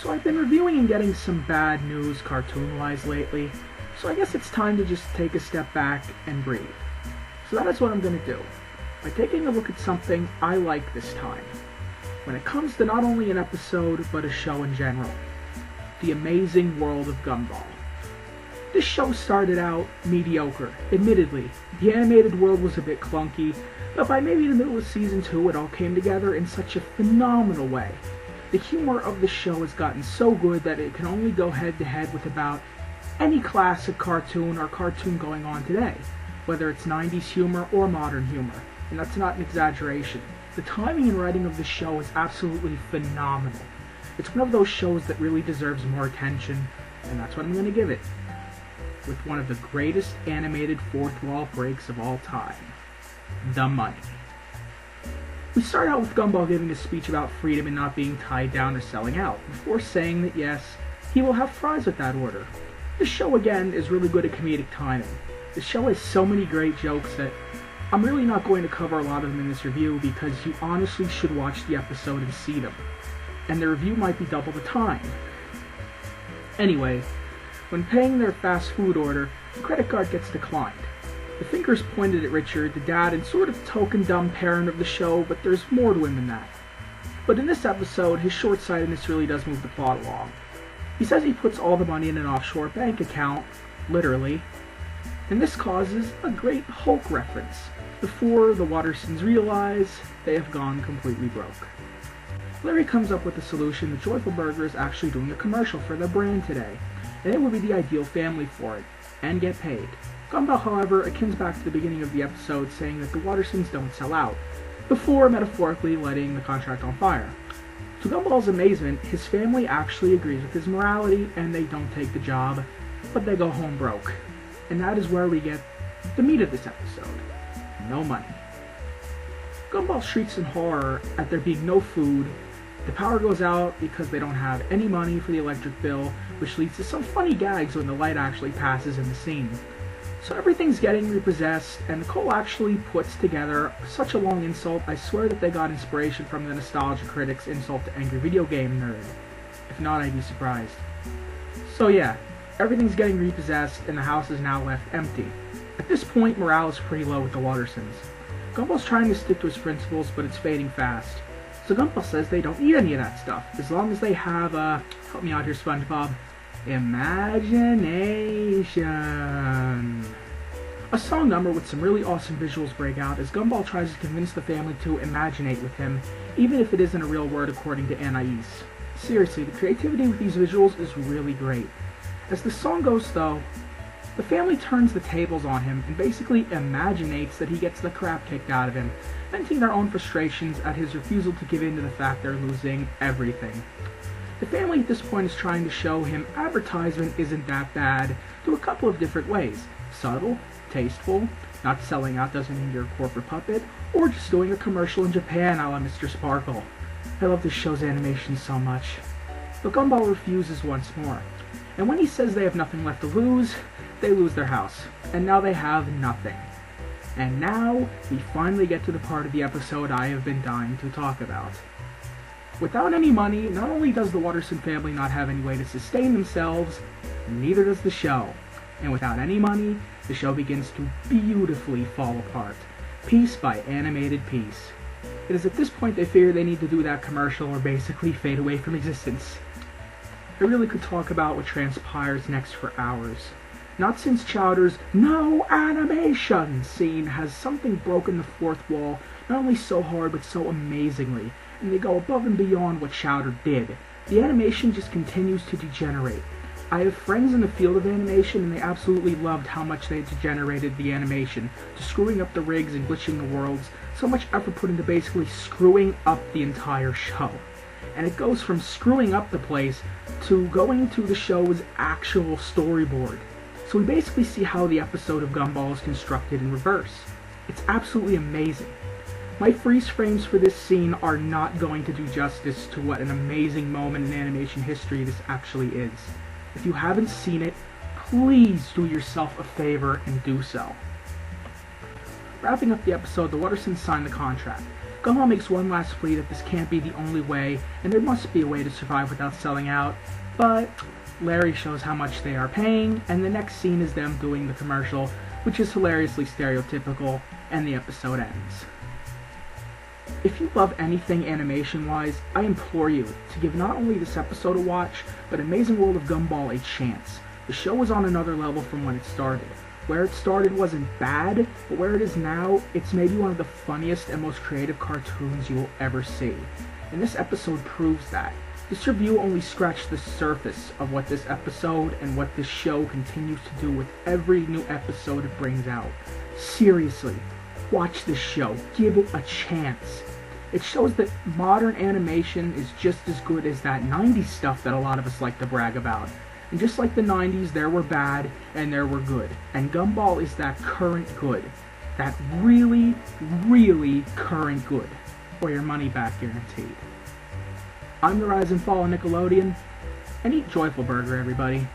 So I've been reviewing and getting some bad news cartoon-wise lately, so I guess it's time to just take a step back and breathe. So that is what I'm going to do, by taking a look at something I like this time, when it comes to not only an episode, but a show in general. The Amazing World of Gumball. This show started out mediocre, admittedly. The animated world was a bit clunky, but by maybe the middle of season 2 it all came together in such a phenomenal way. The humor of the show has gotten so good that it can only go head-to-head with about any classic cartoon or cartoon going on today, whether it's 90s humor or modern humor, and that's not an exaggeration. The timing and writing of the show is absolutely phenomenal. It's one of those shows that really deserves more attention, and that's what I'm going to give it, with one of the greatest animated fourth wall breaks of all time, the money. We start out with Gumball giving a speech about freedom and not being tied down or selling out, before saying that yes, he will have fries with that order. This show again is really good at comedic timing. The show has so many great jokes that I'm really not going to cover a lot of them in this review because you honestly should watch the episode and see them. And the review might be double the time. Anyway, when paying their fast food order, the credit card gets declined. The finger's pointed at Richard, the dad and sort of token dumb parent of the show, but there's more to him than that. But in this episode, his short-sightedness really does move the plot along. He says he puts all the money in an offshore bank account, literally, and this causes a great Hulk reference, before the Wattersons realize they have gone completely broke. Larry comes up with the solution that Joyful Burger is actually doing a commercial for their brand today, and it would be the ideal family for it, and get paid. Gumball, however, akins back to the beginning of the episode saying that the Wattersons don't sell out, before metaphorically lighting the contract on fire. To Gumball's amazement, his family actually agrees with his morality and they don't take the job, but they go home broke. And that is where we get the meat of this episode. No money. Gumball shrieks in horror at there being no food. The power goes out because they don't have any money for the electric bill, which leads to some funny gags when the light actually passes in the scene. So everything's getting repossessed, and Nicole actually puts together such a long insult, I swear that they got inspiration from the Nostalgia Critic's insult to Angry Video Game Nerd. If not, I'd be surprised. So yeah, everything's getting repossessed, and the house is now left empty. At this point, morale is pretty low with the Wattersons. Gumball's trying to stick to his principles, but it's fading fast. So Gumball says they don't need any of that stuff, as long as they have, help me out here, SpongeBob, imagination. A song number with some really awesome visuals break out as Gumball tries to convince the family to imaginate with him, even if it isn't a real word according to Anais. Seriously, the creativity with these visuals is really great. As the song goes though, the family turns the tables on him and basically imaginates that he gets the crap kicked out of him, venting their own frustrations at his refusal to give in to the fact they're losing everything. The family at this point is trying to show him advertisement isn't that bad through a couple of different ways. Subtle, tasteful, not selling out doesn't mean you're a corporate puppet, or just doing a commercial in Japan a la Mr. Sparkle. I love this show's animation so much. But Gumball refuses once more, and when he says they have nothing left to lose, they lose their house, and now they have nothing. And now, we finally get to the part of the episode I have been dying to talk about. Without any money, not only does the Watterson family not have any way to sustain themselves, neither does the show. And without any money, the show begins to beautifully fall apart, piece by animated piece. It is at this point they figure they need to do that commercial or basically fade away from existence. I really could talk about what transpires next for hours. Not since Chowder's "No Animation" scene has something broken the fourth wall, not only so hard but so amazingly, and they go above and beyond what Chowder did. The animation just continues to degenerate. I have friends in the field of animation and they absolutely loved how much they degenerated the animation, to screwing up the rigs and glitching the worlds, so much effort put into basically screwing up the entire show. And it goes from screwing up the place to going to the show's actual storyboard. So we basically see how the episode of Gumball is constructed in reverse. It's absolutely amazing. My freeze frames for this scene are not going to do justice to what an amazing moment in animation history this actually is. If you haven't seen it, please do yourself a favor and do so. Wrapping up the episode, the Wattersons sign the contract. Gumball makes one last plea that this can't be the only way, and there must be a way to survive without selling out, but Larry shows how much they are paying, and the next scene is them doing the commercial, which is hilariously stereotypical, and the episode ends. If you love anything animation-wise, I implore you to give not only this episode a watch, but Amazing World of Gumball a chance. The show was on another level from when it started. Where it started wasn't bad, but where it is now, it's maybe one of the funniest and most creative cartoons you will ever see. And this episode proves that. This review only scratched the surface of what this episode and what this show continues to do with every new episode it brings out. Seriously, watch this show. Give it a chance. It shows that modern animation is just as good as that 90s stuff that a lot of us like to brag about. And just like the 90s, there were bad and there were good. And Gumball is that current good. That really, really current good. Or your money back guaranteed. I'm the Rise and Fall of Nickelodeon, and eat Joyful Burger, everybody.